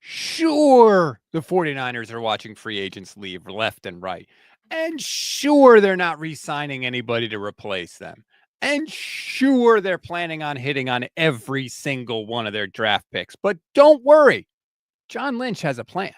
Sure, the 49ers are watching free agents leave left and right. And sure, they're not re-signing anybody to replace them. And sure, they're planning on hitting on every single one of their draft picks. But don't worry, John Lynch has a plan.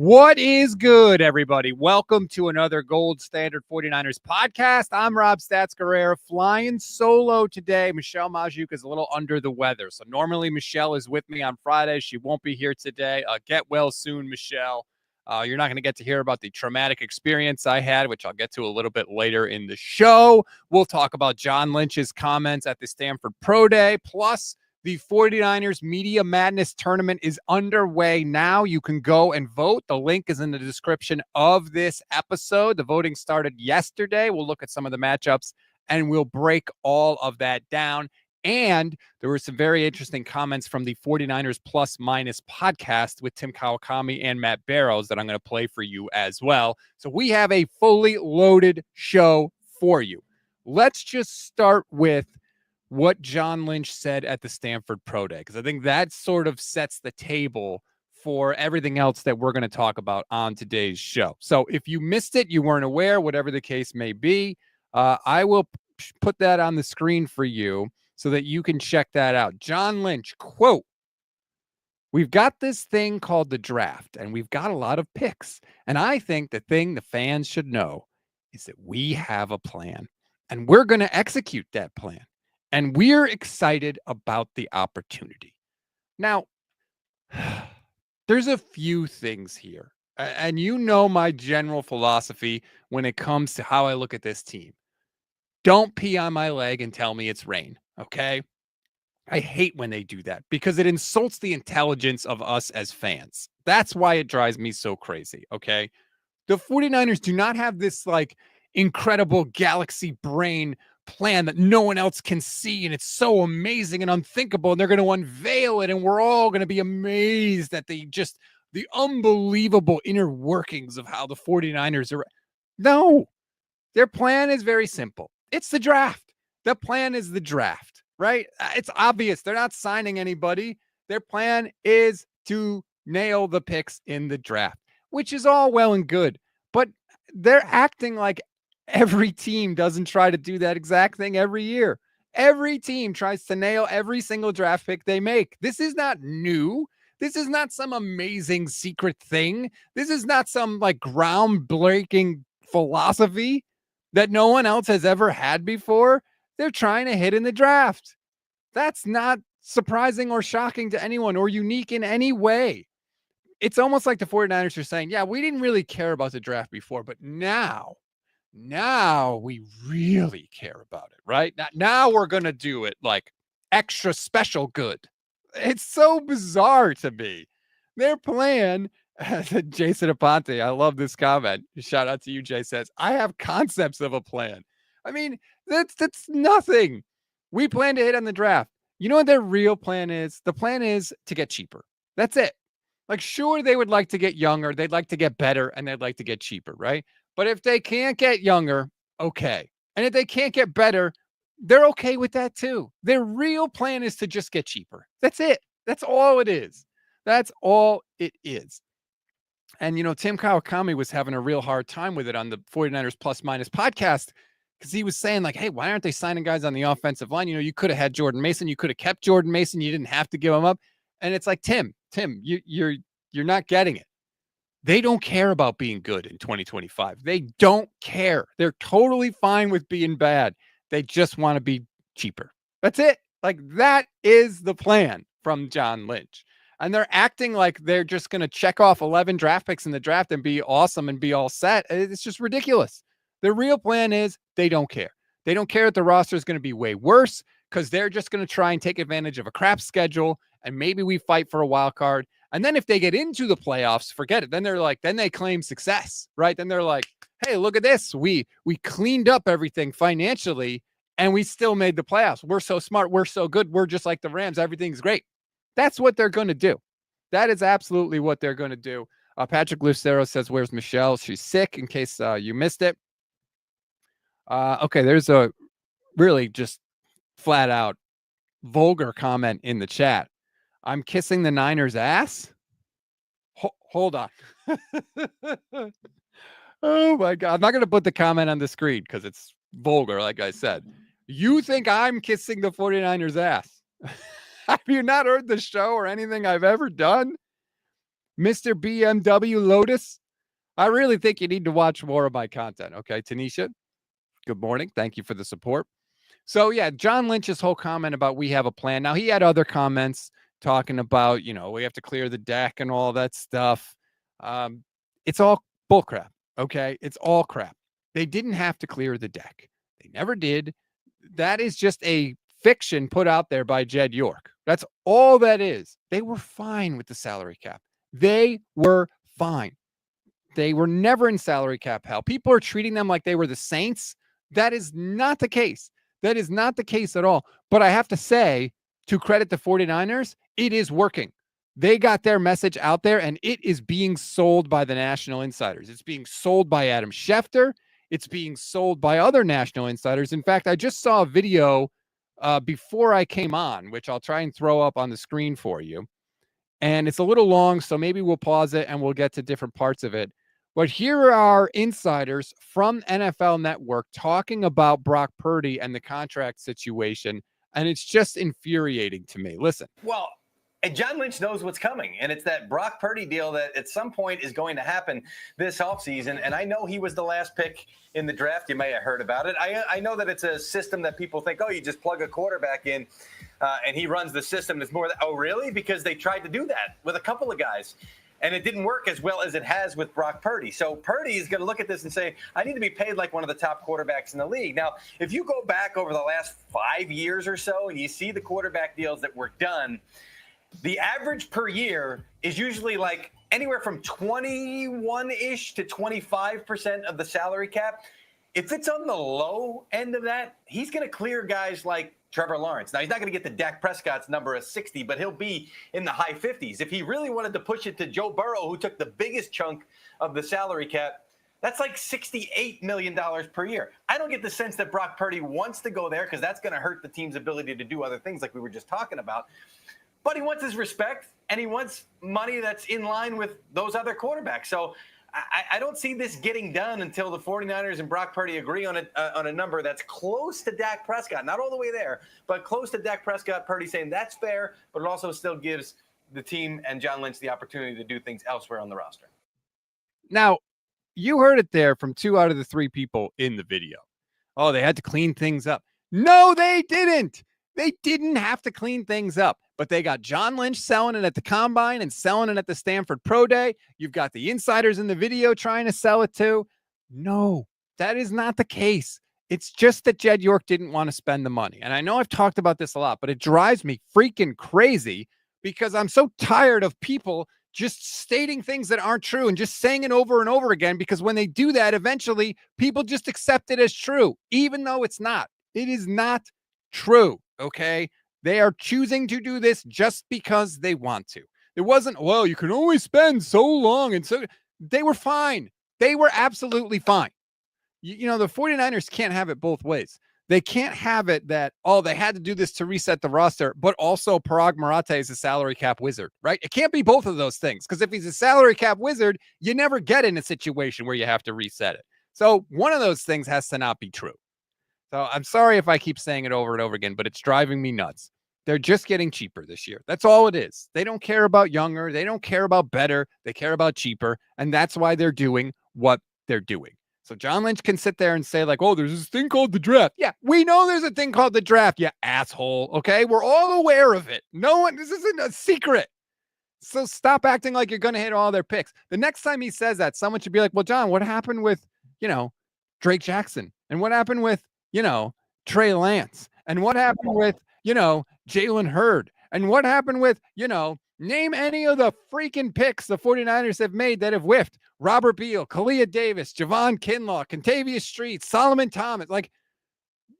What is good, everybody? Welcome to another Gold Standard 49ers podcast. I'm Rob Stats Guerrera, flying solo today. Michelle Majuk is a little under the weather. So normally Michelle is with me on Fridays. She won't be here today. Get well soon, Michelle. You're not going to get to hear about the traumatic experience I had, which I'll get to a little bit later in the show. We'll talk about John Lynch's comments at the Stanford Pro Day, plus the 49ers Media Madness Tournament is underway now. You can go and vote. The link is in the description of this episode. The voting started yesterday. We'll look at some of the matchups and we'll break all of that down. And there were some very interesting comments from the 49ers Plus Minus podcast with Tim Kawakami and Matt Barrows that I'm going to play for you as well. So we have a fully loaded show for you. Let's just start with what John Lynch said at the Stanford Pro Day, because I think that sort of sets the table for everything else that we're going to talk about on today's show. So if you missed it, you weren't aware, whatever the case may be, I will put that on the screen for you so that you can check that out. John Lynch, quote, "We've got this thing called the draft, and we've got a lot of picks. And I think the thing the fans should know is that we have a plan, and we're going to execute that plan. And we're excited about the opportunity." Now, there's a few things here. And you know my general philosophy when it comes to how I look at this team. Don't pee on my leg and tell me it's rain, okay? I hate when they do that because it insults the intelligence of us as fans. That's why it drives me so crazy, okay? The 49ers do not have this like incredible galaxy brain plan that no one else can see, and it's so amazing and unthinkable, and they're going to unveil it, and we're all going to be amazed at the unbelievable inner workings of how the 49ers are. No, their plan is very simple. It's the draft. The plan is the draft, right? It's obvious. They're not signing anybody. Their plan is to nail the picks in the draft, which is all well and good, but they're acting like every team doesn't try to do that exact thing every year. Every team tries to nail every single draft pick they make. This is not new. This is not some amazing secret thing. This is not some like groundbreaking philosophy that no one else has ever had before. They're trying to hit in the draft. That's not surprising or shocking to anyone or unique in any way. It's almost like the 49ers are saying, yeah, we didn't really care about the draft before, but now we really care about it, right? Now we're going to do it like extra special good. It's so bizarre to me. Their plan, Jason Aponte, I love this comment. Shout out to you, Jay, says, I have concepts of a plan. I mean, that's nothing. We plan to hit on the draft. You know what their real plan is? The plan is to get cheaper. That's it. Like, sure, they would like to get younger. They'd like to get better, and they'd like to get cheaper, right? But if they can't get younger, okay. And if they can't get better, they're okay with that too. Their real plan is to just get cheaper. That's it. That's all it is. That's all it is. And, you know, Tim Kawakami was having a real hard time with it on the 49ers Plus Minus podcast because he was saying like, hey, why aren't they signing guys on the offensive line? You know, you could have had Jordan Mason. You could have kept Jordan Mason. You didn't have to give him up. And it's like, Tim, you're not getting it. They don't care about being good in 2025. They don't care. They're totally fine with being bad. They just want to be cheaper. That's it. Like, that is the plan from John Lynch. And they're acting like they're just going to check off 11 draft picks in the draft and be awesome and be all set. It's just ridiculous. The real plan is they don't care. They don't care that the roster is going to be way worse because they're just going to try and take advantage of a crap schedule. And maybe we fight for a wild card. And then if they get into the playoffs, forget it. Then they're like, then they claim success, right? Then they're like, hey, look at this. We cleaned up everything financially and we still made the playoffs. We're so smart. We're so good. We're just like the Rams. Everything's great. That's what they're going to do. That is absolutely what they're going to do. Patrick Lucero says, where's Michelle? She's sick, in case you missed it. Okay, there's a really just flat out vulgar comment in the chat. I'm kissing the Niners' ass? Hold on. Oh, my God. I'm not going to put the comment on the screen because it's vulgar, like I said. You think I'm kissing the 49ers' ass? Have you not heard the show or anything I've ever done? Mr. BMW Lotus? I really think you need to watch more of my content. Okay, Tanisha, good morning. Thank you for the support. So, yeah, John Lynch's whole comment about we have a plan. Now, he had other comments talking about, we have to clear the deck and all that stuff. It's all bullcrap, okay? It's all crap. They didn't have to clear the deck. They never did. That is just a fiction put out there by Jed York. That's all that is. They were fine with the salary cap. They were fine. They were never in salary cap hell. People are treating them like they were the Saints. That is not the case. That is not the case at all. But I have to say, to credit the 49ers, it is working. They got their message out there, and it is being sold by the national insiders. It's being sold by Adam Schefter. It's being sold by other national insiders. In fact, I just saw a video before I came on, which I'll try and throw up on the screen for you. And it's a little long, so maybe we'll pause it and we'll get to different parts of it. But here are insiders from NFL Network talking about Brock Purdy and the contract situation, and it's just infuriating to me. Listen. Well, and John Lynch knows what's coming, and it's that Brock Purdy deal that at some point is going to happen this offseason. And I know he was the last pick in the draft. You may have heard about it. I know that it's a system that people think, oh, you just plug a quarterback in and he runs the system. It's more, oh, really? Because they tried to do that with a couple of guys. And it didn't work as well as it has with Brock Purdy. So Purdy is going to look at this and say, I need to be paid like one of the top quarterbacks in the league. Now, if you go back over the last 5 years or so and you see the quarterback deals that were done, the average per year is usually like anywhere from 21-ish to 25% of the salary cap. If it's on the low end of that, he's going to clear guys like Trevor Lawrence. Now, he's not going to get the Dak Prescott's number of 60, but he'll be in the high 50s. If he really wanted to push it to Joe Burrow, who took the biggest chunk of the salary cap, that's like $68 million per year. I don't get the sense that Brock Purdy wants to go there because that's going to hurt the team's ability to do other things like we were just talking about. But he wants his respect, and he wants money that's in line with those other quarterbacks. So I don't see this getting done until the 49ers and Brock Purdy agree on a number that's close to Dak Prescott. Not all the way there, but close to Dak Prescott. Purdy saying that's fair, but it also still gives the team and John Lynch the opportunity to do things elsewhere on the roster. Now, you heard it there from 2 out of the 3 people in the video. Oh, they had to clean things up. No, they didn't. They didn't have to clean things up, but they got John Lynch selling it at the Combine and selling it at the Stanford Pro Day. You've got the insiders in the video trying to sell it too. No, that is not the case. It's just that Jed York didn't want to spend the money. And I know I've talked about this a lot, but it drives me freaking crazy because I'm so tired of people just stating things that aren't true and just saying it over and over again, because when they do that, eventually people just accept it as true, even though it's not. It is not true. Okay. They are choosing to do this just because they want to. It wasn't, well, you can only spend so long. And so they were fine. They were absolutely fine. You know, the 49ers can't have it both ways. They can't have it that, oh, they had to do this to reset the roster, but also Parag Marathe is a salary cap wizard, right? It can't be both of those things, because if he's a salary cap wizard, you never get in a situation where you have to reset it. So one of those things has to not be true. So I'm sorry if I keep saying it over and over again, but it's driving me nuts. They're just getting cheaper this year. That's all it is. They don't care about younger. They don't care about better. They care about cheaper. And that's why they're doing what they're doing. So John Lynch can sit there and say like, oh, there's this thing called the draft. Yeah, we know there's a thing called the draft, you asshole. Okay, we're all aware of it. No one, this isn't a secret. So stop acting like you're going to hit all their picks. The next time he says that, someone should be like, well, John, what happened with, Drake Jackson? And what happened with, Trey Lance? And what happened with, Jalen Hurd? And what happened with, name any of the freaking picks the 49ers have made that have whiffed? Robert Beal, Kalia Davis, Javon Kinlaw, Contavious Street, Solomon Thomas. Like,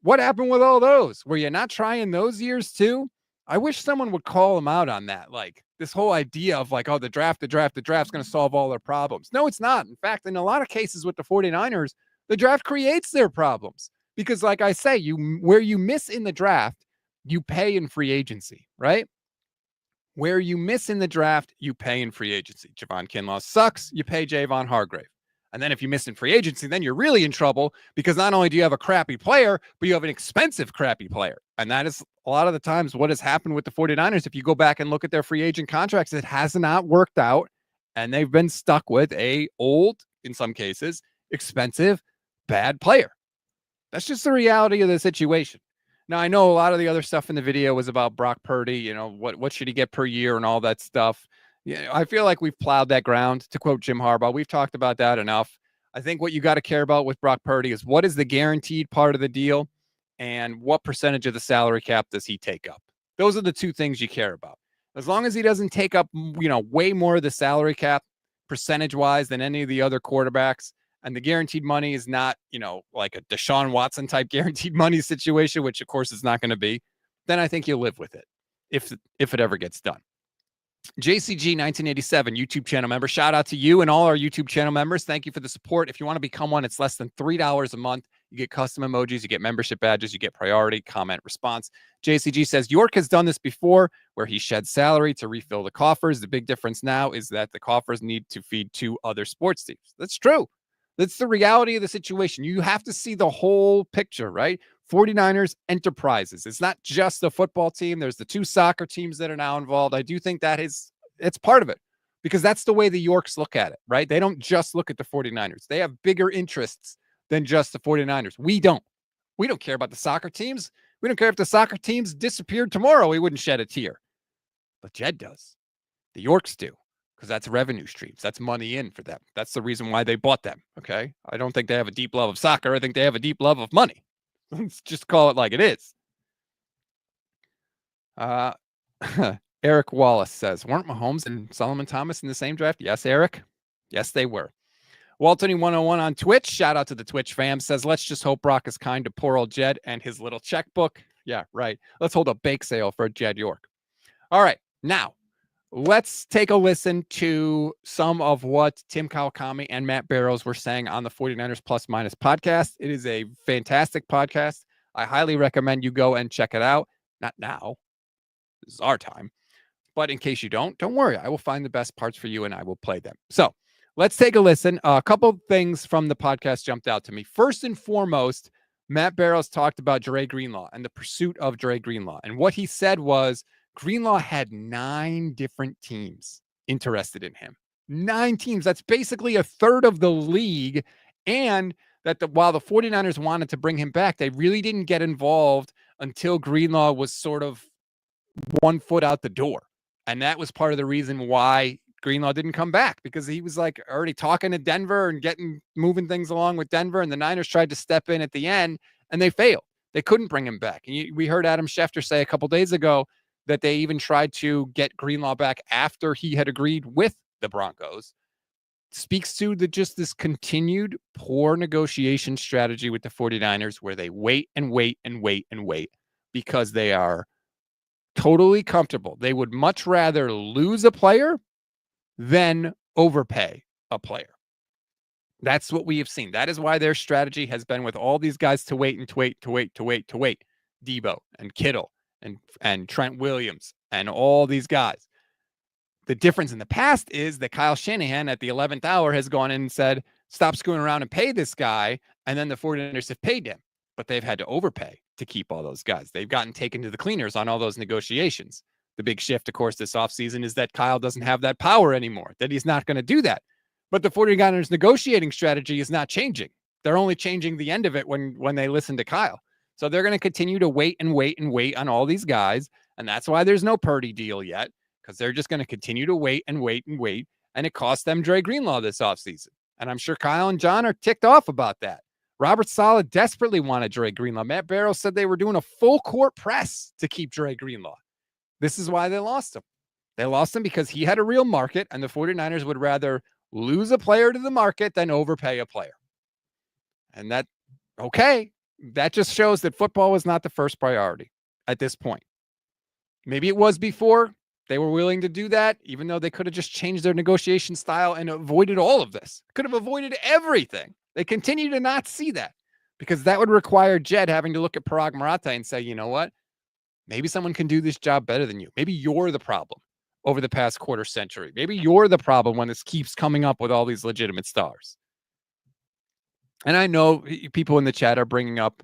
what happened with all those? Were you not trying those years too? I wish someone would call them out on that. Like this whole idea of like, oh, the draft's going to solve all their problems. No, it's not. In fact, in a lot of cases with the 49ers, the draft creates their problems because like I say, where you miss in the draft, you pay in free agency, right? Where you miss in the draft, you pay in free agency. Javon Kinlaw sucks, you pay Javon Hargrave. And then if you miss in free agency, then you're really in trouble because not only do you have a crappy player, but you have an expensive crappy player. And that is a lot of the times what has happened with the 49ers. If you go back and look at their free agent contracts, it has not worked out. And they've been stuck with a old, in some cases, expensive, bad player. That's just the reality of the situation. Now, I know a lot of the other stuff in the video was about Brock Purdy, you know, what should he get per year and all that stuff. Yeah, I feel like we've plowed that ground. To quote Jim Harbaugh, we've talked about that enough. I think what you got to care about with Brock Purdy is what is the guaranteed part of the deal and what percentage of the salary cap does he take up? Those are the two things you care about. As long as he doesn't take up, you know, way more of the salary cap percentage-wise than any of the other quarterbacks, and the guaranteed money is not, you know, like a Deshaun Watson type guaranteed money situation, which of course is not going to be, then I think you'll live with it if it ever gets done. JCG 1987 YouTube channel member. Shout out to you and all our YouTube channel members. Thank you for the support. If you want to become one, it's less than $3 a month. You get custom emojis, you get membership badges, you get priority comment response. JCG says York has done this before where he sheds salary to refill the coffers. The big difference now is that the coffers need to feed 2 other sports teams. That's true. That's the reality of the situation. You have to see the whole picture, right? 49ers enterprises. It's not just the football team. There's the 2 soccer teams that are now involved. I do think it's part of it because that's the way the Yorks look at it, right? They don't just look at the 49ers. They have bigger interests than just the 49ers. We don't care about the soccer teams. We don't care if the soccer teams disappeared tomorrow. We wouldn't shed a tear. But Jed does. The Yorks do. Because that's revenue streams. That's money in for them. That's the reason why they bought them. Okay. I don't think they have a deep love of soccer. I think they have a deep love of money. Let's just call it like it is. Eric Wallace says, weren't Mahomes and Solomon Thomas in the same draft? Yes, Eric. Yes, they were. Waltony101 on Twitch. Shout out to the Twitch fam. Says, let's just hope Brock is kind to poor old Jed and his little checkbook. Yeah, right. Let's hold a bake sale for Jed York. All right. Now, let's take a listen to some of what Tim Kawakami and Matt Barrows were saying on the 49ers Plus Minus podcast. It is a fantastic podcast. I highly recommend you go and check it out. Not now. This is our time. But in case you don't worry. I will find the best parts for you and I will play them. So let's take a listen. A couple of things from the podcast jumped out to me. First and foremost, Matt Barrows talked about Dre Greenlaw and the pursuit of Dre Greenlaw. And what he said was, Greenlaw had 9 different teams interested in him. 9 teams. That's basically a third of the league. And that while the 49ers wanted to bring him back, they really didn't get involved until Greenlaw was sort of 1 foot out the door. And that was part of the reason why Greenlaw didn't come back, because he was like already talking to Denver and moving things along with Denver. And the Niners tried to step in at the end and they failed. They couldn't bring him back. And we heard Adam Schefter say a couple days ago that they even tried to get Greenlaw back after he had agreed with the Broncos. Speaks to just this continued poor negotiation strategy with the 49ers where they wait and wait and wait and wait because they are totally comfortable. They would much rather lose a player than overpay a player. That's what we have seen. That is why their strategy has been with all these guys to wait. Debo and Kittle and Trent Williams and all these guys. The difference in the past is that Kyle Shanahan at the 11th hour has gone in and said, stop screwing around and pay this guy. And then the 49ers have paid him, but they've had to overpay to keep all those guys. They've gotten taken to the cleaners on all those negotiations. The big shift, of course, this offseason is that Kyle doesn't have that power anymore, that he's not going to do that. But the 49ers negotiating strategy is not changing. They're only changing the end of it when they listen to Kyle. So they're going to continue to wait and wait and wait on all these guys. And that's why there's no Purdy deal yet, because they're just going to continue to wait and wait and wait. And it cost them Dre Greenlaw this offseason. And I'm sure Kyle and John are ticked off about that. Robert Saleh desperately wanted Dre Greenlaw. Matt Barrows said they were doing a full court press to keep Dre Greenlaw. This is why they lost him. They lost him because he had a real market, and the 49ers would rather lose a player to the market than overpay a player. And that just shows that football was not the first priority at this point. Maybe it was before they were willing to do that, even though they could have just changed their negotiation style and avoided all of this. Could have avoided everything. They continue to not see that because that would require Jed having to look at Parag Maratha and say, you know what? Maybe someone can do this job better than you. Maybe you're the problem over the past quarter century. Maybe you're the problem when this keeps coming up with all these legitimate stars. And I know people in the chat are bringing up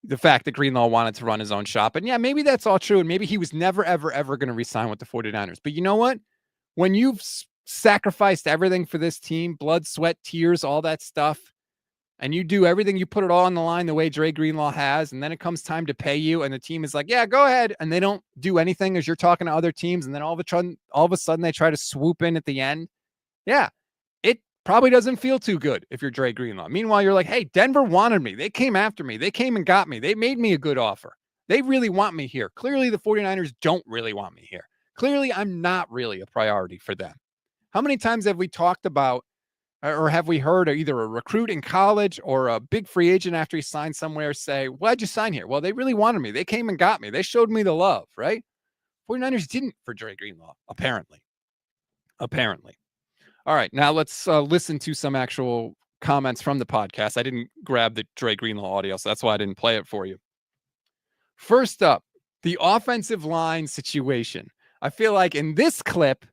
the fact that Greenlaw wanted to run his own shop. And yeah, maybe that's all true. And maybe he was never, ever, ever going to resign with the 49ers. But you know what? When you've sacrificed everything for this team, blood, sweat, tears, all that stuff, and you do everything, you put it all on the line the way Dre Greenlaw has, and then it comes time to pay you, and the team is like, yeah, go ahead. And they don't do anything as you're talking to other teams, and then all of a sudden they try to swoop in at the end. Yeah, it probably doesn't feel too good if you're Dre Greenlaw. Meanwhile, you're like, hey, Denver wanted me. They came after me. They came and got me. They made me a good offer. They really want me here. Clearly, the 49ers don't really want me here. Clearly, I'm not really a priority for them. How many times have we talked about or have we heard either a recruit in college or a big free agent after he signed somewhere say, why'd you sign here? Well, they really wanted me. They came and got me. They showed me the love, right? 49ers didn't for Dre Greenlaw, apparently. All right, now let's listen to some actual comments from the podcast. I didn't grab the Dre Greenlaw audio, so that's why I didn't play it for you. First up, the offensive line situation. I feel like in this clip,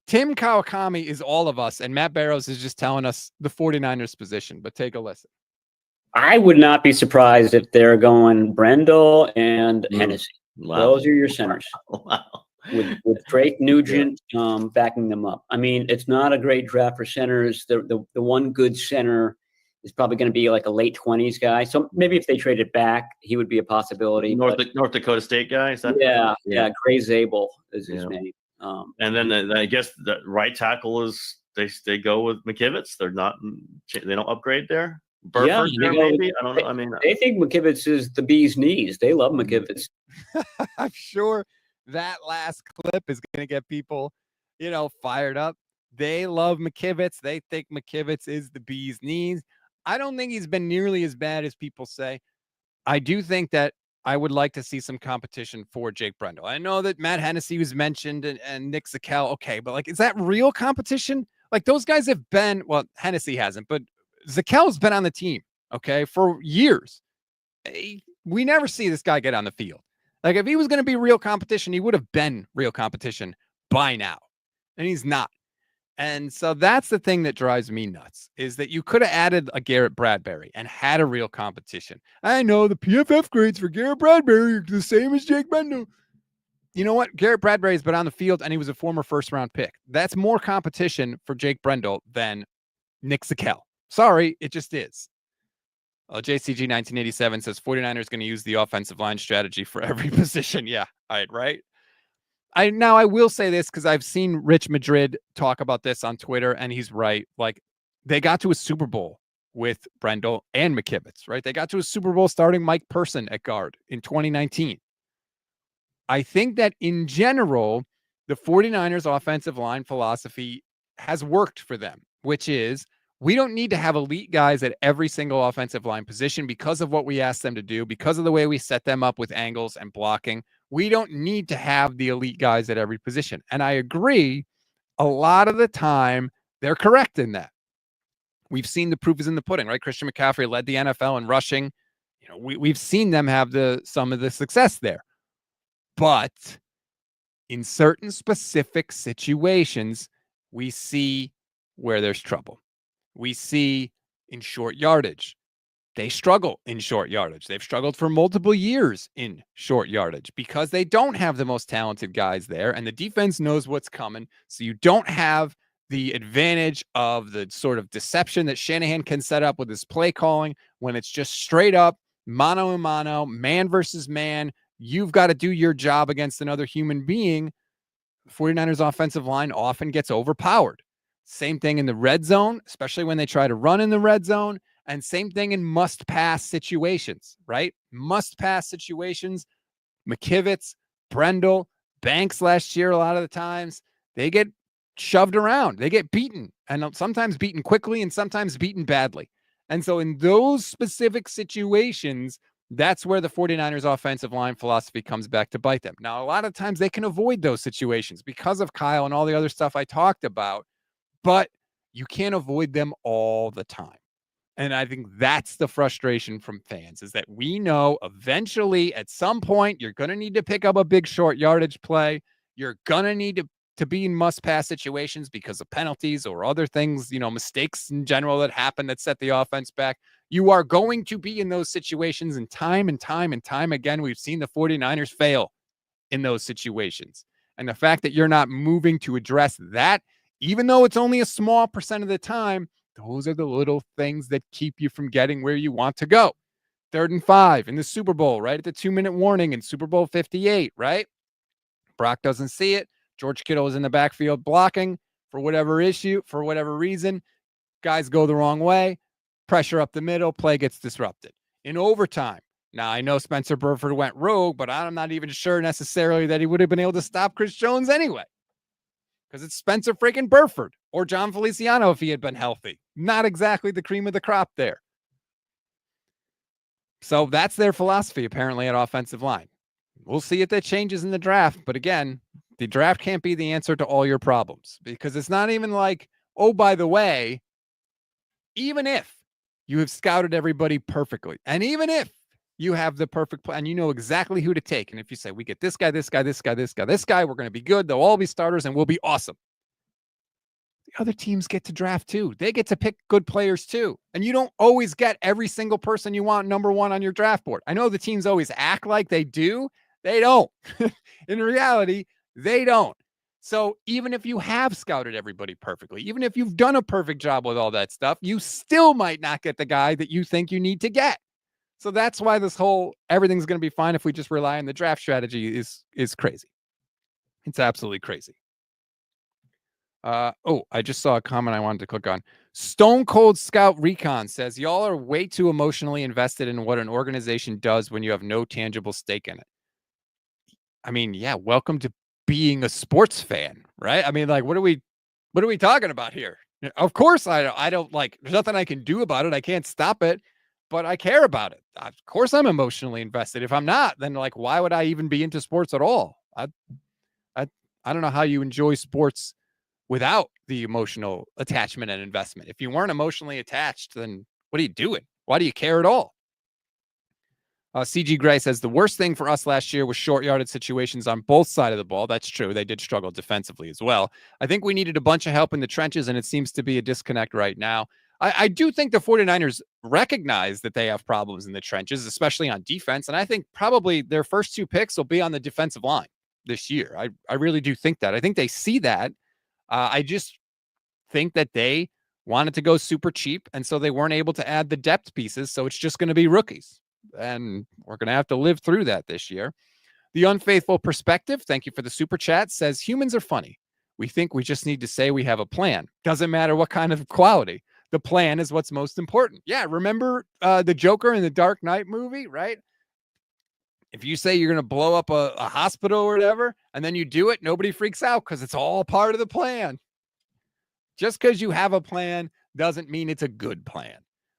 Tim Kawakami is all of us, and Matt Barrows is just telling us the 49ers position, but take a listen. I would not be surprised if they're going Brendel and Hennessy. Wow. Those are your centers. Wow. With Drake Nugent backing them up. I mean, it's not a great draft for centers. The one good center is probably going to be like a late 20s guy. So maybe if they traded back, he would be a possibility. North Dakota State guy? Is that yeah. Gray Zabel is his name. And then I guess the right tackle is they go with McKivitz. They don't upgrade there. Burford, maybe. I don't know. I mean, they think McKivitz is the bee's knees. They love McKivitz. I'm sure that last clip is going to get people, fired up. They love McKivitz. They think McKivitz is the bee's knees. I don't think he's been nearly as bad as people say. I do think that I would like to see some competition for Jake Brendel. I know that Matt Hennessy was mentioned and Nick Zakelj. Okay, but is that real competition? Those guys have been, well, Hennessy hasn't, but Zakel's been on the team, okay, for years. We never see this guy get on the field. If he was going to be real competition, he would have been real competition by now, and he's not. And so that's the thing that drives me nuts, is that you could have added a Garrett Bradbury and had a real competition. I know the PFF grades for Garrett Bradbury are the same as Jake Brendel. You know what? Garrett Bradbury has been on the field, and he was a former first-round pick. That's more competition for Jake Brendel than Nick Zakelj. Sorry, it just is. JCG 1987 says 49ers going to use the offensive line strategy for every position. Yeah, right. I will say this because I've seen Rich Madrid talk about this on Twitter, and he's right. They got to a Super Bowl with Brendel and McKivitz, right? They got to a Super Bowl starting Mike Person at guard in 2019. I think that in general, the 49ers offensive line philosophy has worked for them, which is we don't need to have elite guys at every single offensive line position because of what we ask them to do, because of the way we set them up with angles and blocking. We don't need to have the elite guys at every position. And I agree, a lot of the time, they're correct in that. We've seen the proof is in the pudding, right? Christian McCaffrey led the NFL in rushing. We've seen them have some of the success there. But in certain specific situations, we see where there's trouble. We see in short yardage. They struggle in short yardage. They've struggled for multiple years in short yardage because they don't have the most talented guys there, and the defense knows what's coming. So you don't have the advantage of the sort of deception that Shanahan can set up with his play calling when it's just straight up mano a mano, man versus man. You've got to do your job against another human being. The 49ers offensive line often gets overpowered. Same thing in the red zone, especially when they try to run in the red zone. And same thing in must-pass situations, right? Must-pass situations. McKivitz, Brendel, Banks last year, a lot of the times, they get shoved around. They get beaten, and sometimes beaten quickly and sometimes beaten badly. And so in those specific situations, That's where the 49ers offensive line philosophy comes back to bite them. Now, a lot of times they can avoid those situations because of Kyle and all the other stuff I talked about, but you can't avoid them all the time. And I think that's the frustration from fans, is that we know eventually at some point you're going to need to pick up a big short yardage play. You're going to need to be in must pass situations because of penalties or other things, mistakes in general that happen that set the offense back. You are going to be in those situations, and time again, we've seen the 49ers fail in those situations. And the fact that you're not moving to address that, even though it's only a small percent of the time, those are the little things that keep you from getting where you want to go. 3rd and 5 in the Super Bowl, right at the 2-minute warning in Super Bowl 58, right? Brock doesn't see it. George Kittle is in the backfield blocking for whatever reason. Guys go the wrong way. Pressure up the middle. Play gets disrupted. In overtime, now I know Spencer Burford went rogue, but I'm not even sure necessarily that he would have been able to stop Chris Jones anyway, because it's Spencer freaking Burford or John Feliciano if he had been healthy. Not exactly the cream of the crop there. So that's their philosophy, apparently, at offensive line. We'll see if that changes in the draft. But again, the draft can't be the answer to all your problems, because it's not even like, oh, by the way, even if you have scouted everybody perfectly, and even if you have the perfect plan, you know exactly who to take. And if you say, we get this guy, we're going to be good. They'll all be starters and we'll be awesome. The other teams get to draft too. They get to pick good players too. And you don't always get every single person you want number 1 on your draft board. I know the teams always act like they do. They don't. In reality, they don't. So even if you have scouted everybody perfectly, even if you've done a perfect job with all that stuff, you still might not get the guy that you think you need to get. So that's why this whole everything's going to be fine if we just rely on the draft strategy is crazy. It's absolutely crazy. I just saw a comment I wanted to click on. Stone Cold Scout Recon says, y'all are way too emotionally invested in what an organization does when you have no tangible stake in it. I mean, yeah, welcome to being a sports fan, right? I mean, like, what are we talking about here? Of course, I don't like, there's nothing I can do about it. I can't stop it, but I care about it. Of course, I'm emotionally invested. If I'm not, then like, why would I even be into sports at all? I don't know how you enjoy sports without the emotional attachment and investment. If you weren't emotionally attached, then what are you doing? Why do you care at all? CG Gray says the worst thing for us last year was short yardage situations on both sides of the ball. That's true. They did struggle defensively as well. I think we needed a bunch of help in the trenches, and it seems to be a disconnect right now. I do think the 49ers recognize that they have problems in the trenches, especially on defense. And I think probably their first 2 picks will be on the defensive line this year. I really do think that. I think they see that. I just think that they wanted to go super cheap, and so they weren't able to add the depth pieces. So it's just going to be rookies. And we're going to have to live through that this year. The Unfaithful Perspective, thank you for the super chat, says humans are funny. We think we just need to say we have a plan. Doesn't matter what kind of quality. The plan is what's most important. Yeah, remember the Joker in the Dark Knight movie, right? If you say you're going to blow up a hospital or whatever, and then you do it, nobody freaks out because it's all part of the plan. Just because you have a plan doesn't mean it's a good plan.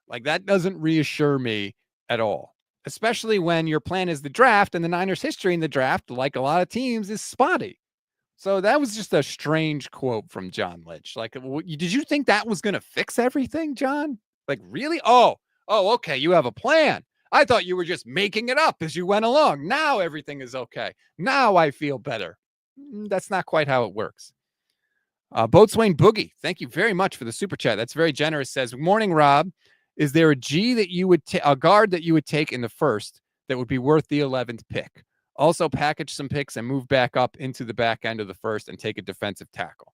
Like, that doesn't reassure me at all, especially when your plan is the draft, and the Niners' history in the draft, like a lot of teams, is spotty. So that was just a strange quote from John Lynch. Like, did you think that was going to fix everything, John? Like, really? Oh, okay. You have a plan. I thought you were just making it up as you went along. Now everything is okay. Now I feel better. That's not quite how it works. Boatswain Boogie, thank you very much for the super chat. That's very generous. Says, morning, Rob. Is there a guard that you would take in the first that would be worth the 11th pick? Also package some picks and move back up into the back end of the first and take a defensive tackle.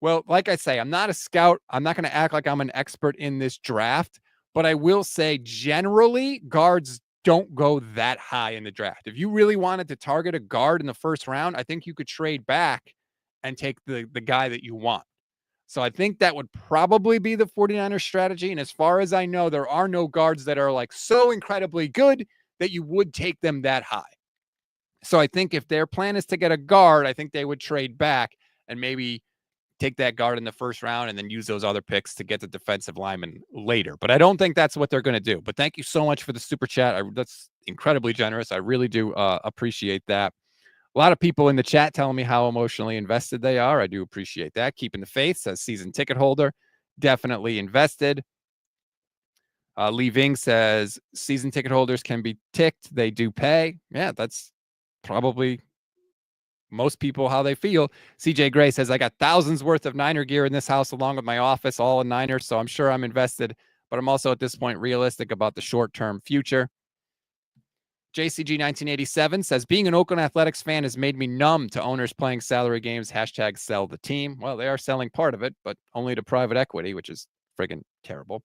Well, like I say, I'm not a scout. I'm not going to act like I'm an expert in this draft, but I will say generally guards don't go that high in the draft. If you really wanted to target a guard in the first round, I think you could trade back and take the guy that you want. So I think that would probably be the 49ers strategy. And as far as I know, there are no guards that are like so incredibly good that you would take them that high. So I think if their plan is to get a guard, I think they would trade back and maybe take that guard in the first round and then use those other picks to get the defensive lineman later. But I don't think that's what they're going to do. But thank you so much for the super chat. That's incredibly generous. I really do appreciate that. A lot of people in the chat telling me how emotionally invested they are. I do appreciate that. Keeping the faith, says season ticket holder. Definitely invested. Lee Ving says season ticket holders can be ticked. They do pay. Yeah, that's probably most people how they feel. CJ Gray says, I got thousands worth of Niner gear in this house along with my office, all in Niners. So I'm sure I'm invested, but I'm also at this point realistic about the short-term future. JCG 1987 says, being an Oakland Athletics fan has made me numb to owners playing salary games. # sell the team. Well, they are selling part of it, but only to private equity, which is friggin' terrible.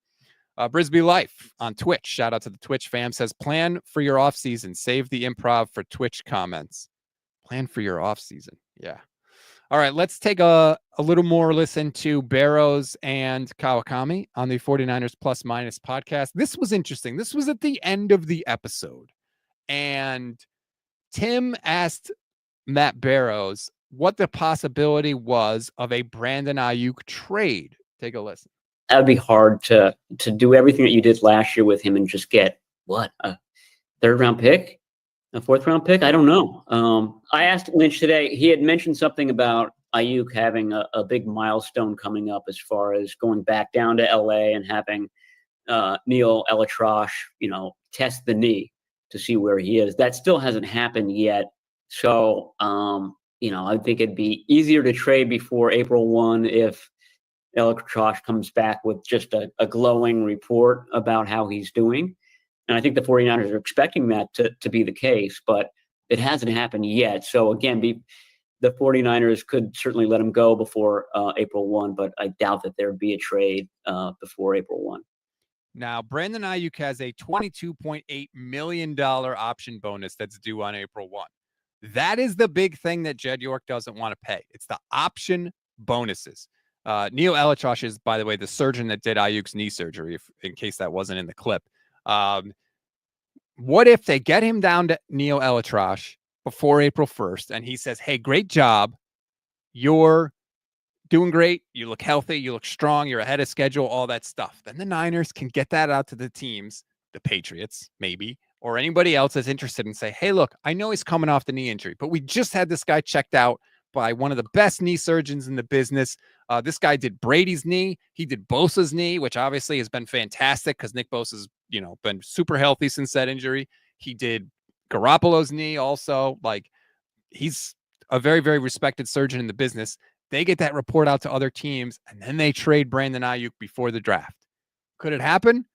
Brisbee Life on Twitch. Shout out to the Twitch fam. Says, plan for your offseason. Save the improv for Twitch comments. Plan for your offseason. Yeah. All right, let's take a little more listen to Barrows and Kawakami on the 49ers Plus Minus podcast. This was interesting. This was at the end of the episode. And Tim asked Matt Barrows what the possibility was of a Brandon Aiyuk trade. Take a listen. That would be hard to do everything that you did last year with him and just get what, a 3rd round pick, a 4th round pick. I don't know. I asked Lynch today. He had mentioned something about Aiyuk having a big milestone coming up as far as going back down to LA and having Neil Elatrosh, test the knee to see where he is. That still hasn't happened yet. So, I think it'd be easier to trade before April 1 if Elatrosh comes back with just a glowing report about how he's doing. And I think the 49ers are expecting that to be the case, but it hasn't happened yet. So again, the 49ers could certainly let him go before April 1, but I doubt that there'd be a trade before April 1. Now, Brandon Aiyuk has a $22.8 million option bonus that's due on April 1. That is the big thing that Jed York doesn't want to pay. It's the option bonuses. Neil Elatrosh is, by the way, the surgeon that did Aiyuk's knee surgery, in case that wasn't in the clip. What if they get him down to Neil Elatrosh before April 1st and he says, hey, great job. You're doing great. You look healthy. You look strong. You're ahead of schedule, all that stuff. Then the Niners can get that out to the teams, the Patriots, maybe, or anybody else that's interested and say, hey, look, I know he's coming off the knee injury, but we just had this guy checked out by one of the best knee surgeons in the business. This guy did Brady's knee. He did Bosa's knee, which obviously has been fantastic because Nick Bosa's, been super healthy since that injury. He did Garoppolo's knee also. Like, he's a very, very respected surgeon in the business. They get that report out to other teams, and then they trade Brandon Aiyuk before the draft. Could it happen?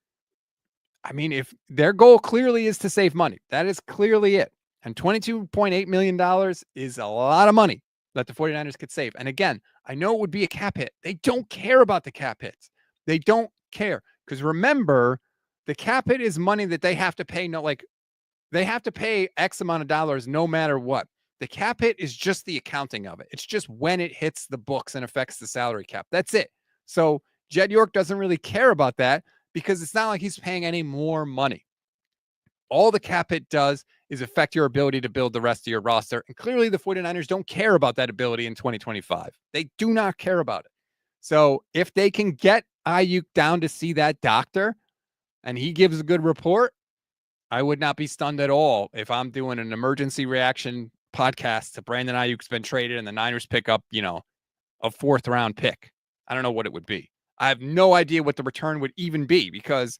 I mean, if their goal clearly is to save money, that is clearly it. And $22.8 million is a lot of money that the 49ers could save. And again, I know it would be a cap hit. They don't care about the cap hits. They don't care. Because remember, the cap hit is money that they have to pay. They have to pay X amount of dollars no matter what. The cap hit is just the accounting of it. It's just when it hits the books and affects the salary cap. That's it. So Jed York doesn't really care about that because it's not like he's paying any more money. All the cap hit does is affect your ability to build the rest of your roster. And clearly the 49ers don't care about that ability in 2025. They do not care about it. So if they can get Aiyuk down to see that doctor and he gives a good report, I would not be stunned at all if I'm doing an emergency reaction podcast to Brandon Aiyuk's been traded and the Niners pick up, a 4th round pick. I don't know what it would be. I have no idea what the return would even be because,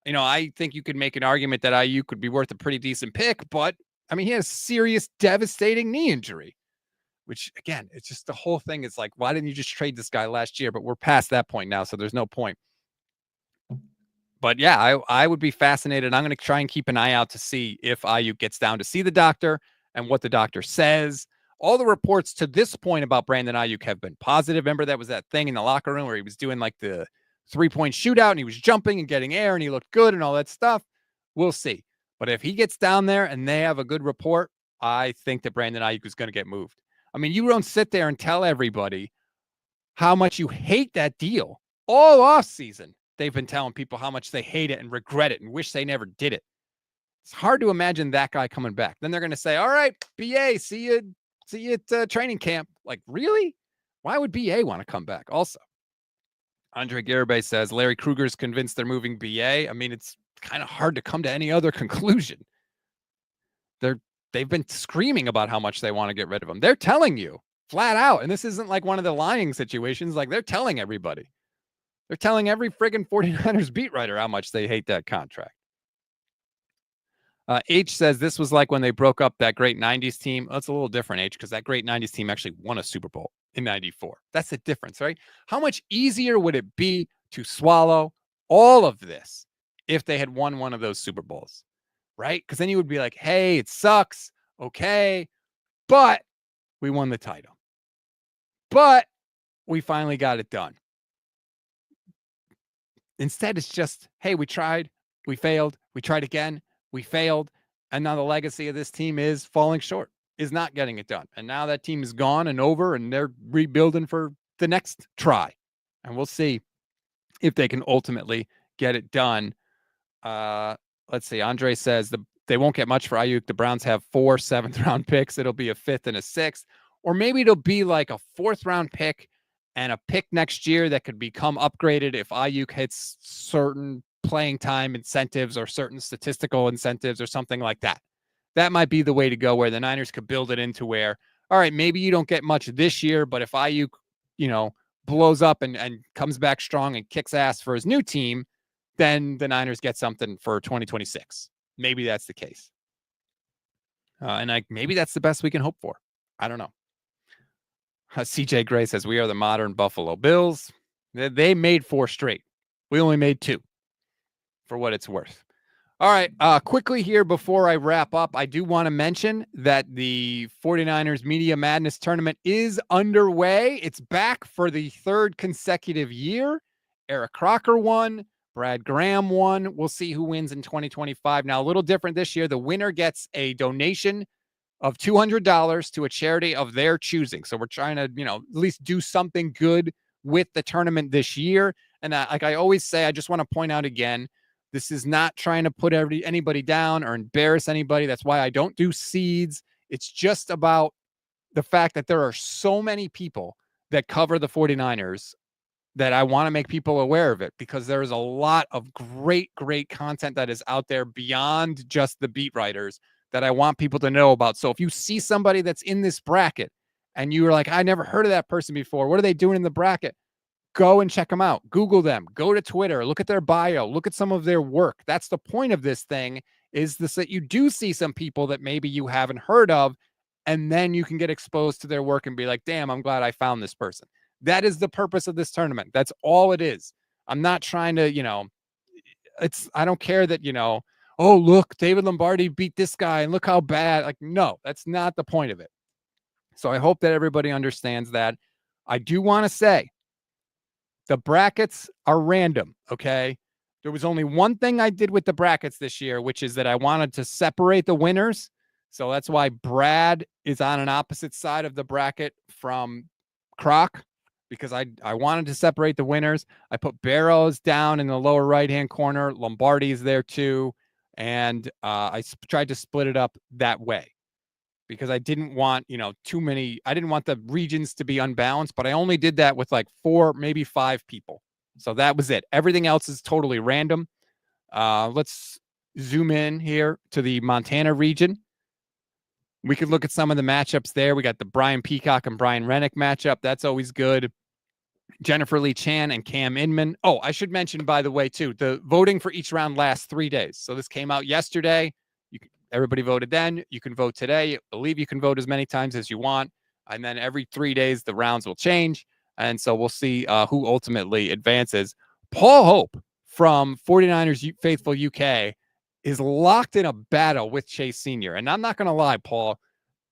I think you could make an argument that Aiyuk could be worth a pretty decent pick, but I mean, he has serious, devastating knee injury, which again, it's just the whole thing is like, why didn't you just trade this guy last year? But we're past that point now, so there's no point. But yeah, I would be fascinated. I'm going to try and keep an eye out to see if Aiyuk gets down to see the doctor and what the doctor says. All the reports to this point about Brandon Aiyuk have been positive. Remember that was that thing in the locker room where he was doing like the 3-point shootout and he was jumping and getting air and he looked good and all that stuff. We'll see. But if he gets down there and they have a good report, I think that Brandon Aiyuk is going to get moved. I mean, you don't sit there and tell everybody how much you hate that deal. All offseason, they've been telling people how much they hate it and regret it and wish they never did it. It's hard to imagine that guy coming back. Then they're going to say, all right, BA, see you at training camp. Like, really? Why would BA want to come back also? Andre Garibay says Larry Kruger's convinced they're moving BA. I mean, it's kind of hard to come to any other conclusion. They've been screaming about how much they want to get rid of him. They're telling you flat out. And this isn't like one of the lying situations. Like, they're telling everybody. They're telling every friggin' 49ers beat writer how much they hate that contract. H says this was like when they broke up that great 90s team. That's a little different, H, because that great 90s team actually won a Super Bowl in 94. That's the difference, right? How much easier would it be to swallow all of this if they had won one of those Super Bowls, right? Because then you would be like, hey, it sucks. Okay. But we won the title. But we finally got it done. Instead, it's just, hey, we tried, we failed, we tried again, we failed, and now the legacy of this team is falling short, is not getting it done. And now that team is gone and over, and they're rebuilding for the next try. And we'll see if they can ultimately get it done. Let's see. Andre says they won't get much for Aiyuk. The Browns have 4 7th-round picks. It'll be a 5th and a 6th. Or maybe it'll be like a 4th-round pick and a pick next year that could become upgraded if Aiyuk hits certain playing time incentives or certain statistical incentives or something like that. That might be the way to go, where the Niners could build it into where, all right, maybe you don't get much this year, but if Aiyuk, blows up and comes back strong and kicks ass for his new team, then the Niners get something for 2026. Maybe that's the case. And maybe that's the best we can hope for. I don't know. CJ Gray says, we are the modern Buffalo Bills. They made 4 straight. We only made 2, for what it's worth. All right. Quickly here before I wrap up, I do want to mention that the 49ers Media Madness tournament is underway. It's back for the 3rd consecutive year. Eric Crocker won. Brad Graham won. We'll see who wins in 2025. Now, a little different this year. The winner gets a donation of $200 to a charity of their choosing. So we're trying to, at least do something good with the tournament this year. And like I always say, I just want to point out again, this is not trying to put anybody down or embarrass anybody. That's why I don't do seeds. It's just about the fact that there are so many people that cover the 49ers that I want to make people aware of it, because there is a lot of great content that is out there beyond just the beat writers that I want people to know about. So if you see somebody that's in this bracket and you were like, I never heard of that person before, what are they doing in the bracket? Go and check them out. Google them. Go to Twitter. Look at their bio. Look at some of their work. That's the point of this thing, is this, that you do see some people that maybe you haven't heard of, and then you can get exposed to their work and be like, damn, I'm glad I found this person. That is the purpose of this tournament. That's all it is. I'm not trying to, I don't care that, oh, look, David Lombardi beat this guy and look how bad. Like, no, that's not the point of it. So I hope that everybody understands that. I do want to say the brackets are random, okay? There was only one thing I did with the brackets this year, which is that I wanted to separate the winners. So that's why Brad is on an opposite side of the bracket from Croc, because I wanted to separate the winners. I put Barrows down in the lower right-hand corner. Lombardi's there too. And I tried to split it up that way, because I didn't want, too many. I didn't want the regions to be unbalanced, but I only did that with like 4, maybe 5 people. So that was it. Everything else is totally random. Let's zoom in here to the Montana region. We could look at some of the matchups there. We got the Brian Peacock and Brian Rennick matchup. That's always good. Jennifer Lee Chan and Cam Inman. Oh, I should mention, by the way, too, the voting for each round lasts 3 days. So this came out yesterday. Everybody voted then. You can vote today. I believe you can vote as many times as you want. And then every 3 days, the rounds will change. And so we'll see who ultimately advances. Paul Hope from 49ers Faithful UK is locked in a battle with Chase Sr. And I'm not going to lie, Paul,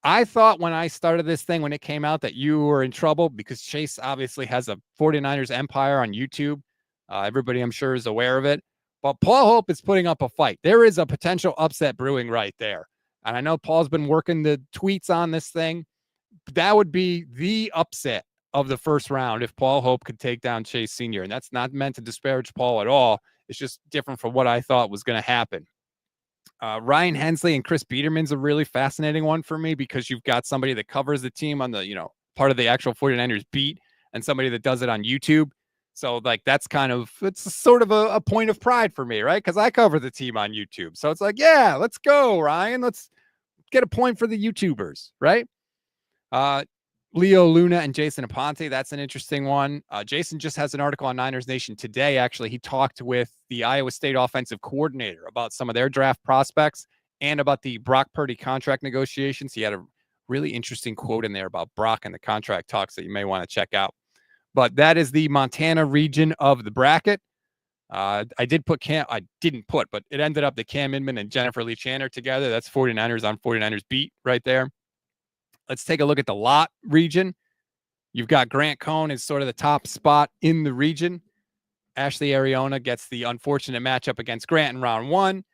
I thought when I started this thing, when it came out, that you were in trouble, because Chase obviously has a 49ers empire on YouTube. Everybody, I'm sure, is aware of it. But Paul Hope is putting up a fight. There is a potential upset brewing right there. And I know Paul's been working the tweets on this thing. That would be the upset of the first round if Paul Hope could take down Chase Sr. And that's not meant to disparage Paul at all. It's just different from what I thought was going to happen. Ryan Hensley and Chris Biederman's a really fascinating one for me, because you've got somebody that covers the team on the, part of the actual 49ers beat and somebody that does it on YouTube. So like, that's it's sort of a point of pride for me, right? Because I cover the team on YouTube. So it's like, yeah, let's go, Ryan. Let's get a point for the YouTubers, right? Leo Luna and Jason Aponte. That's an interesting one. Jason just has an article on Niners Nation today. Actually, he talked with the Iowa State offensive coordinator about some of their draft prospects and about the Brock Purdy contract negotiations. He had a really interesting quote in there about Brock and the contract talks that you may want to check out. But that is the Montana region of the bracket. I didn't put, but it ended up that Cam Inman and Jennifer Lee Channer together. That's 49ers on 49ers beat right there. Let's take a look at the lot region. You've got Grant Cohn is sort of the top spot in the region. Ashley Ariona gets the unfortunate matchup against Grant in round 1.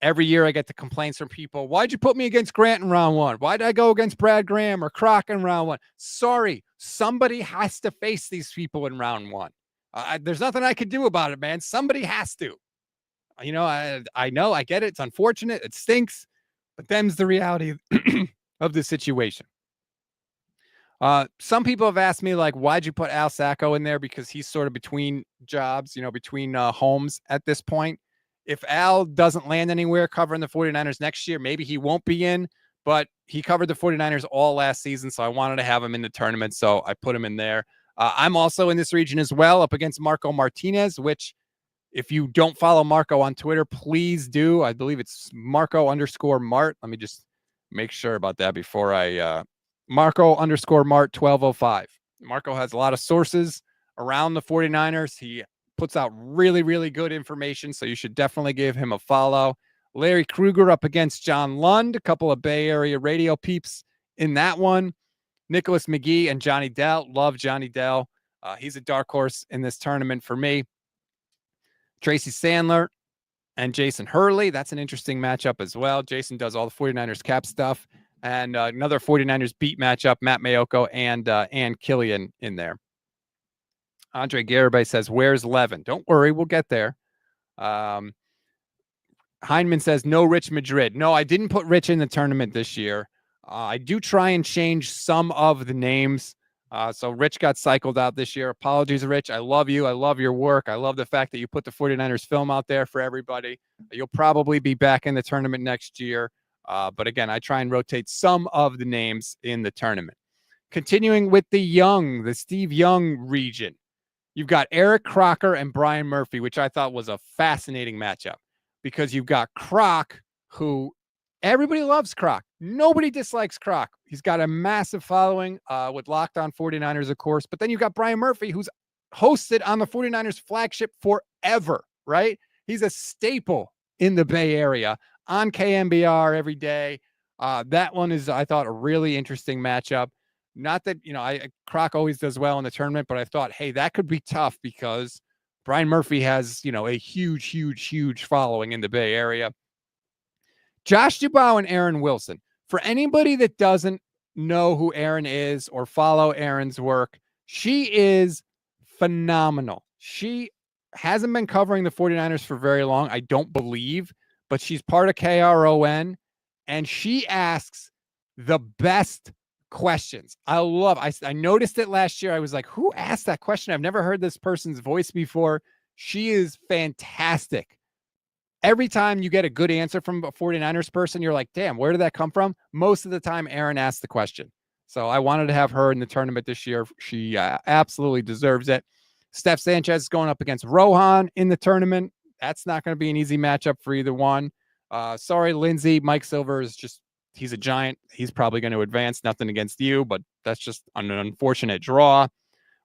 Every year I get the complaints from people. Why'd you put me against Grant in round 1? Why'd I go against Brad Graham or Croc in round 1? Sorry, somebody has to face these people in round 1. There's nothing I could do about it, man. Somebody has to. I know, I get it. It's unfortunate. It stinks. But them's the reality of the situation. Some people have asked me, like, why'd you put Al Sacco in there? Because he's sort of between jobs, between homes at this point. If Al doesn't land anywhere covering the 49ers next year, maybe he won't be in, but he covered the 49ers all last season, so I wanted to have him in the tournament, so I put him in there. I'm also in this region as well, up against Marco Martinez, which if you don't follow Marco on Twitter, please do. I believe it's Marco_Mart. Let me just make sure about that before Marco_Mart 1205. Marco has a lot of sources around the 49ers. He puts out really, really good information, so you should definitely give him a follow. Larry Kruger up against John Lund, a couple of Bay Area radio peeps in that one. Nicholas McGee and Johnny Dell. Love Johnny Dell. He's a dark horse in this tournament for me. Tracy Sandler and Jason Hurley. That's an interesting matchup as well. Jason does all the 49ers cap stuff. And another 49ers beat matchup, Matt Mayoko and Ann Killian in there. Andre Garibay says, where's Levin? Don't worry, we'll get there. Heineman says, no Rich Madrid. No, I didn't put Rich in the tournament this year. I do try and change some of the names. So Rich got cycled out this year. Apologies, Rich. I love you. I love your work. I love the fact that you put the 49ers film out there for everybody. You'll probably be back in the tournament next year. But again, I try and rotate some of the names in the tournament. Continuing with the Steve Young region. You've got Eric Crocker and Brian Murphy, which I thought was a fascinating matchup because you've got Croc, who everybody loves Croc. Nobody dislikes Croc. He's got a massive following with Locked On 49ers, of course. But then you've got Brian Murphy, who's hosted on the 49ers flagship forever, right? He's a staple in the Bay Area on KMBR every day. That one is, I thought, a really interesting matchup. Not that, Croc always does well in the tournament, but I thought, hey, that could be tough because Brian Murphy has, a huge, huge, huge following in the Bay Area. Josh Dubow and Aaron Wilson. For anybody that doesn't know who Aaron is or follow Aaron's work, she is phenomenal. She hasn't been covering the 49ers for very long, I don't believe, but she's part of KRON, and she asks the best questions. I noticed it last year. I was like, who asked that question? I've never heard this person's voice before. She is fantastic. Every time you get a good answer from a 49ers person, you're like, damn, where did that come from? Most of the time, Aaron asked the question. So I wanted to have her in the tournament this year. She absolutely deserves it. Steph Sanchez is going up against Rohan in the tournament. That's not going to be an easy matchup for either one. Sorry, Lindsay. Mike Silver is he's a giant. He's probably going to advance. Nothing against you, but that's just an unfortunate draw.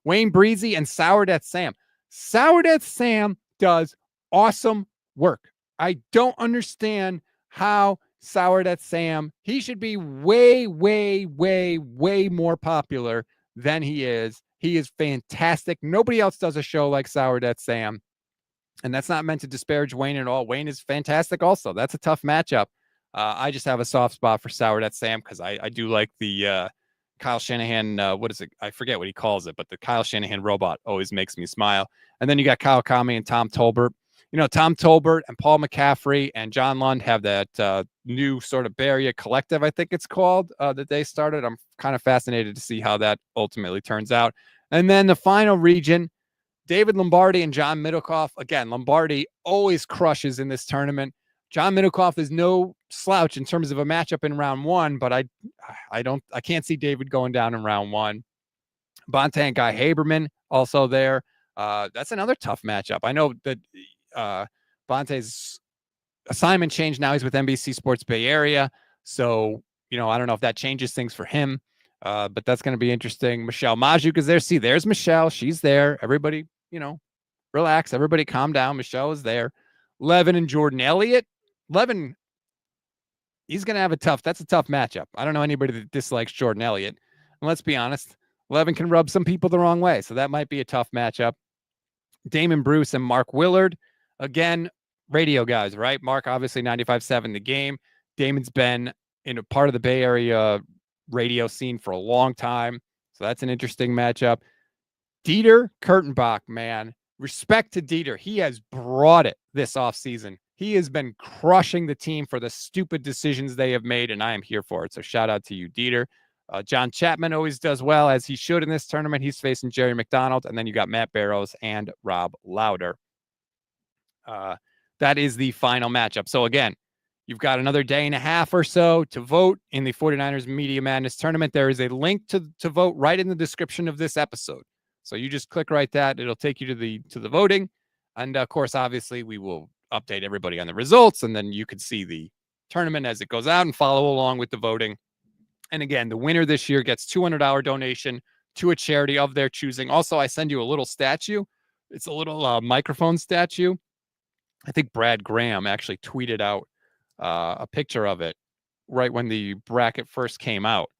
Wayne Breezy and Sour Death Sam. Sour Death Sam does awesome work. I don't understand how Sour Death Sam, he should be way, way, way, way more popular than he is. He is fantastic. Nobody else does a show like Sour Death Sam. And that's not meant to disparage Wayne at all. Wayne is fantastic also. That's a tough matchup. I just have a soft spot for Sour Death Sam because I do like the Kyle Shanahan, what is it? I forget what he calls it, but the Kyle Shanahan robot always makes me smile. And then you got Kyle Kami and Tom Tolbert Tom Tolbert and Paul McCaffrey and John Lund have that new sort of Bay Area collective, I think it's called, that they started. I'm kind of fascinated to see how that ultimately turns out. And then the final region, David Lombardi and John Middlecoff. Again, Lombardi always crushes in this tournament. John Middlecoff is no slouch in terms of a matchup in round one, but I can't see David going down in round one. Bonte and Guy Haberman also there. That's another tough matchup. I know that Bonte's assignment changed. Now he's with NBC Sports Bay Area. So, I don't know if that changes things for him, but that's going to be interesting. Michelle Majuk is there. See, there's Michelle. She's there. Everybody, relax. Everybody calm down. Michelle is there. Levin and Jordan Elliott. Levin, he's going to have that's a tough matchup. I don't know anybody that dislikes Jordan Elliott. And let's be honest, Levin can rub some people the wrong way. So that might be a tough matchup. Damon Bruce and Mark Willard. Again, radio guys, right? Mark, obviously 95.7 The Game. Damon's been in a part of the Bay Area radio scene for a long time. So that's an interesting matchup. Dieter Kurtenbach, man. Respect to Dieter. He has brought it this offseason. He has been crushing the team for the stupid decisions they have made, and I am here for it. So shout out to you, Dieter. John Chapman always does well, as he should in this tournament. He's facing Jerry McDonald, and then you got Matt Barrows and Rob Lauder. That is the final matchup. So again, you've got another day and a half or so to vote in the 49ers Media Madness tournament. There is a link to vote right in the description of this episode. So you just click right that. It'll take you to the voting. And of course, obviously, we will update everybody on the results, and then you can see the tournament as it goes out and follow along with the voting. And again, the winner this year gets $200 donation to a charity of their choosing. Also, I send you a little statue. It's a little microphone statue. I think Brad Graham actually tweeted out a picture of it right when the bracket first came out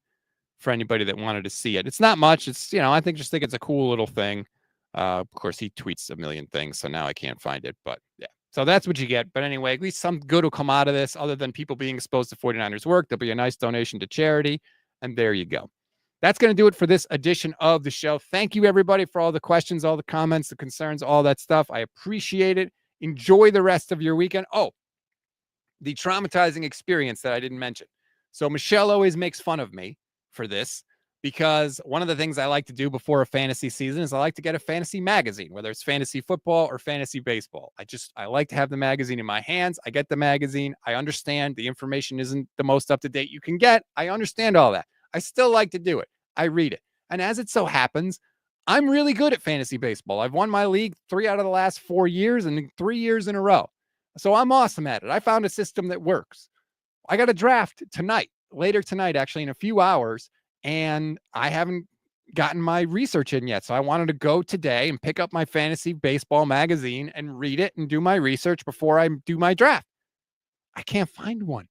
for anybody that wanted to see it. It's not much. It's, I think it's a cool little thing. Of course, he tweets a million things, so now I can't find it. But yeah, so that's what you get. But anyway, at least some good will come out of this other than people being exposed to 49ers work. There'll be a nice donation to charity. And there you go. That's going to do it for this edition of the show. Thank you, everybody, for all the questions, all the comments, the concerns, all that stuff. I appreciate it. Enjoy the rest of your weekend. Oh, the traumatizing experience that I didn't mention. So Michelle always makes fun of me for this because one of the things I like to do before a fantasy season is I like to get a fantasy magazine, whether it's fantasy football or fantasy baseball. I like to have the magazine in my hands. I get the magazine. I understand the information isn't the most up-to-date you can get. I understand all that. I still like to do it. I read it. And as it so happens, I'm really good at fantasy baseball. I've won my league 3 out of the last 4 years and 3 years in a row. So I'm awesome at it. I found a system that works. I got a draft later tonight, actually in a few hours, and I haven't gotten my research in yet. So I wanted to go today and pick up my fantasy baseball magazine and read it and do my research before I do my draft. I can't find one.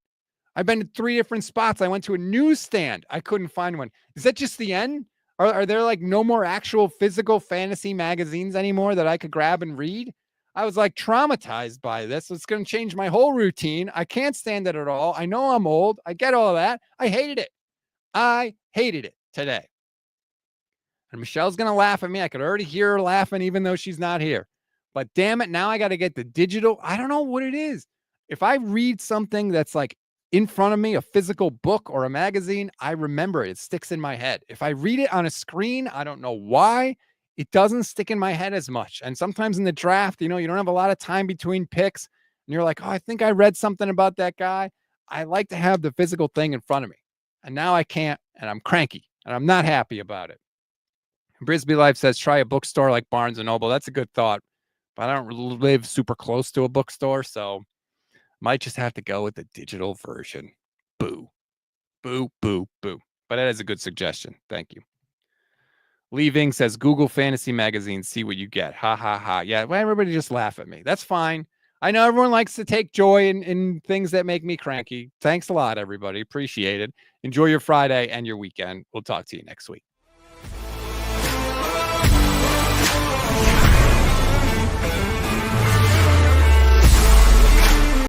I've been to 3 different spots. I went to a newsstand. I couldn't find one. Is that just the end? Are there like no more actual physical fantasy magazines anymore that I could grab and read? I was like traumatized by this. It's going to change my whole routine. I can't stand it at all. I know I'm old. I get all that. I hated it. I hated it today. And Michelle's going to laugh at me. I could already hear her laughing even though she's not here. But damn it, now I got to get the digital. I don't know what it is. If I read something that's like in front of me, a physical book or a magazine, I remember it. It sticks in my head. If I read it on a screen, I don't know why. It doesn't stick in my head as much. And sometimes in the draft, you don't have a lot of time between picks. And you're like, oh, I think I read something about that guy. I like to have the physical thing in front of me. And now I can't, and I'm cranky, and I'm not happy about it. Brisbee Life says, try a bookstore like Barnes & Noble. That's a good thought. But I don't live super close to a bookstore, so might just have to go with the digital version. Boo. Boo, boo, boo. But that is a good suggestion. Thank you. Leaving says, Google Fantasy Magazine, see what you get. Ha, ha, ha. Yeah, well, everybody just laugh at me. That's fine. I know everyone likes to take joy in things that make me cranky. Thanks a lot, everybody. Appreciate it. Enjoy your Friday and your weekend. We'll talk to you next week.